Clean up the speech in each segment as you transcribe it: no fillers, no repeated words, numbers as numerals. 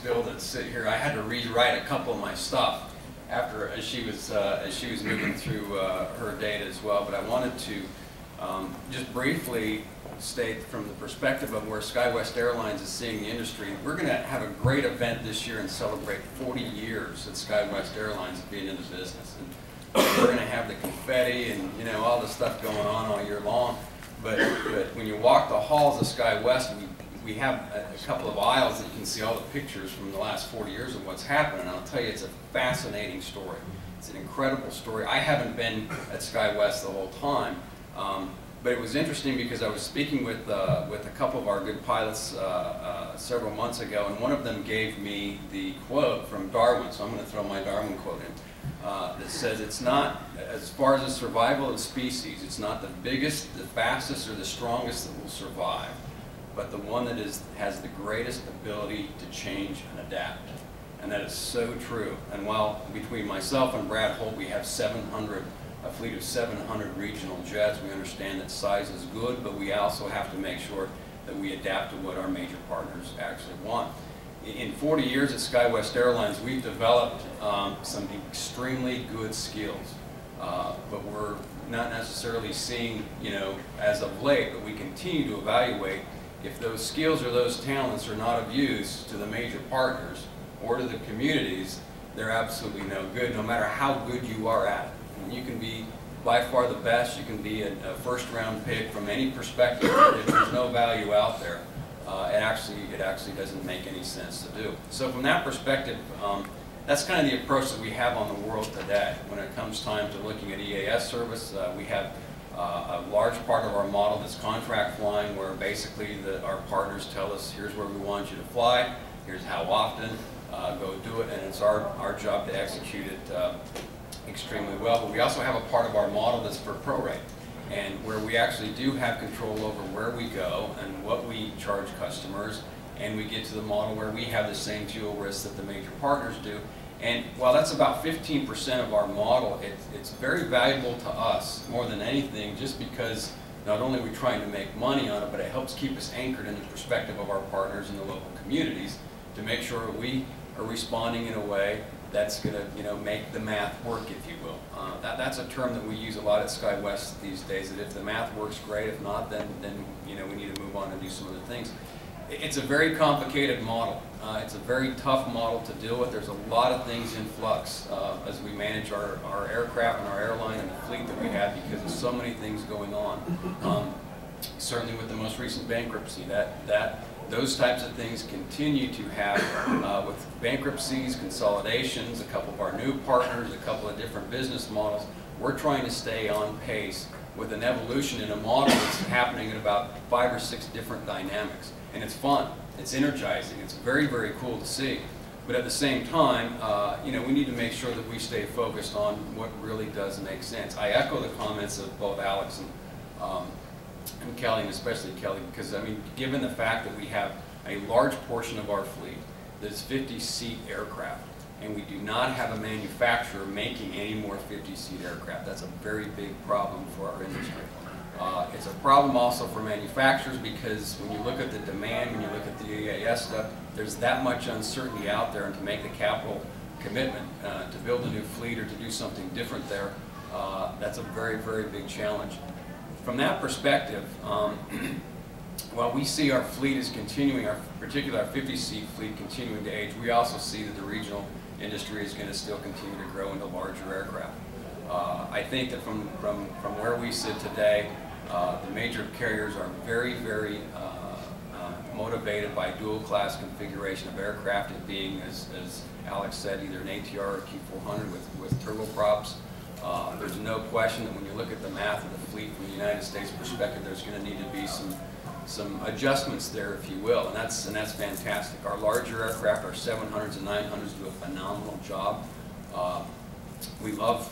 Bill that's sitting here, I had to rewrite a couple of my stuff after as she was moving through her data as well. But I wanted to just briefly state from the perspective of where SkyWest Airlines is seeing the industry. We're going to have a great event this year and celebrate 40 years at SkyWest Airlines being in the business. And we're going to have the confetti and all the stuff going on all year long. But when you walk the halls of SkyWest, we have a couple of aisles that you can see all the pictures from the last 40 years of what's happened. And I'll tell you, it's a fascinating story. It's an incredible story. I haven't been at SkyWest the whole time. But it was interesting because I was speaking with a couple of our good pilots several months ago, and one of them gave me the quote from Darwin, so I'm going to throw my Darwin quote in, that says, it's not, as far as the survival of the species, it's not the biggest, the fastest, or the strongest that will survive, but the one that has the greatest ability to change and adapt. And that is so true. And while between myself and Brad Holt we have a fleet of 700 regional jets, we understand that size is good, but we also have to make sure that we adapt to what our major partners actually want. In 40 years at SkyWest Airlines, we've developed some extremely good skills, but we're not necessarily seeing, as of late, but we continue to evaluate if those skills or those talents are not of use to the major partners or to the communities, they're absolutely no good, no matter how good you are at it. You can be by far the best, you can be a first-round pick from any perspective. If there's no value out there, it actually doesn't make any sense to do. So from that perspective, that's kind of the approach that we have on the world today. When it comes time to looking at EAS service, we have a large part of our model that's contract flying, where basically our partners tell us, here's where we want you to fly, here's how often, go do it, and it's our job to execute it extremely well. But we also have a part of our model that's for prorate, and where we actually do have control over where we go and what we charge customers, and we get to the model where we have the same fuel risks that the major partners do. And while that's about 15% of our model, it's very valuable to us more than anything, just because not only are we trying to make money on it, but it helps keep us anchored in the perspective of our partners in the local communities to make sure we are responding in a way that's going to make the math work, if you will. That's a term that we use a lot at SkyWest these days, that if the math works, great. If not, then we need to move on and do some other things. It's a very complicated model. It's a very tough model to deal with. There's a lot of things in flux as we manage our aircraft and our airline and the fleet that we have, because of so many things going on. Certainly with the most recent bankruptcy, those types of things continue to have, with bankruptcies, consolidations, a couple of our new partners, a couple of different business models. We're trying to stay on pace with an evolution in a model that's happening at about 5 or 6 different dynamics. And it's fun, it's energizing, it's very, very cool to see. But at the same time, we need to make sure that we stay focused on what really does make sense. I echo the comments of both Alex and Kelly, and especially Kelly, because given the fact that we have a large portion of our fleet that's 50-seat aircraft, and we do not have a manufacturer making any more 50-seat aircraft, that's a very big problem for our industry. It's a problem also for manufacturers, because when you look at the demand, when you look at the EAS stuff, there's that much uncertainty out there, and to make the capital commitment to build a new fleet or to do something different there, that's a very, very big challenge. From that perspective, while we see our fleet is continuing, particularly our 50-seat fleet continuing to age, we also see that the regional industry is going to still continue to grow into larger aircraft. I think that from where we sit today, the major carriers are very, very motivated by dual-class configuration of aircraft, it being, as Alex said, either an ATR or Q400 with turboprops. There's no question that when you look at the math of the fleet from the United States perspective, there's going to need to be some adjustments there, if you will, and that's fantastic. Our larger aircraft, our 700s and 900s, do a phenomenal job. We love,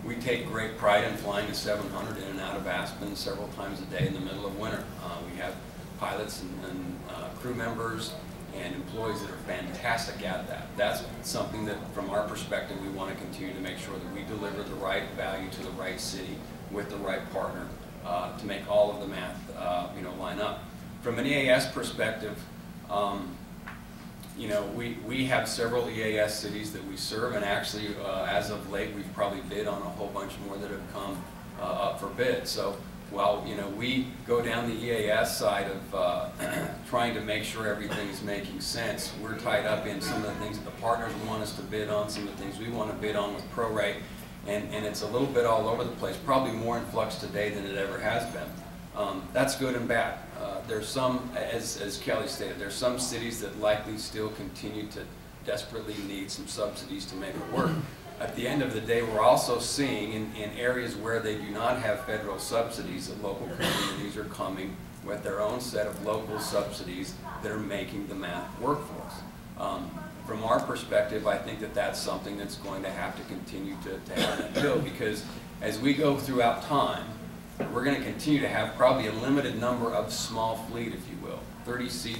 we take great pride in flying a 700 in and out of Aspen several times a day in the middle of winter. We have pilots and crew members and employees that are fantastic at that. That's something that, from our perspective, we want to continue to make sure that we deliver the right value to the right city with the right partner to make all of the math line up. From an EAS perspective, You know, we have several EAS cities that we serve, and actually, as of late, we've probably bid on a whole bunch more that have come up for bid. So while, you know, we go down the EAS side of trying to make sure everything is making sense, we're tied up in some of the things that the partners want us to bid on, some of the things we want to bid on with prorate, and it's a little bit all over the place, probably more in flux today than it ever has been. That's good and bad. There's some, as Kelly stated, there's some cities that likely still continue to desperately need some subsidies to make it work. At the end of the day, we're also seeing in areas where they do not have federal subsidies, that local communities are coming with their own set of local subsidies that are making the math work for us. From our perspective, I think that that's something that's going to have to continue to have that build, because as we go throughout time, we're going to continue to have probably a limited number of small fleet, if you will, 30-seat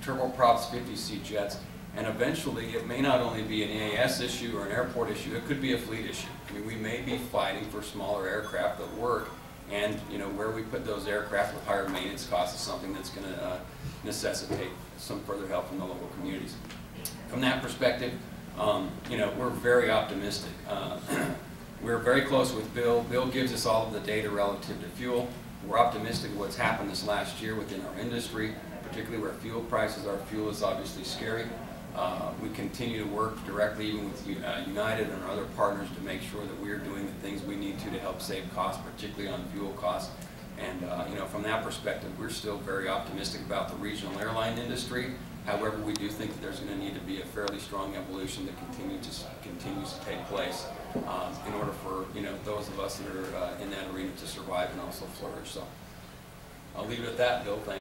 turboprops, 50-seat jets, and eventually it may not only be an EAS issue or an airport issue, it could be a fleet issue. I mean, we may be fighting for smaller aircraft that work, and you know, where we put those aircraft with higher maintenance costs is something that's going to necessitate some further help from the local communities. From that perspective, you know, we're very optimistic. We're very close with Bill. Bill gives us all of the data relative to fuel. We're optimistic of what's happened this last year within our industry, particularly where fuel prices are. Fuel is obviously scary. We continue to work directly even with United and our other partners to make sure that we're doing the things we need to help save costs, particularly on fuel costs. And you know, from that perspective, we're still very optimistic about the regional airline industry. However, we do think that there's going to need to be a fairly strong evolution that continues to take place in order for, you know, those of us that are in that arena to survive and also flourish. So I'll leave it at that, Bill. Thank you.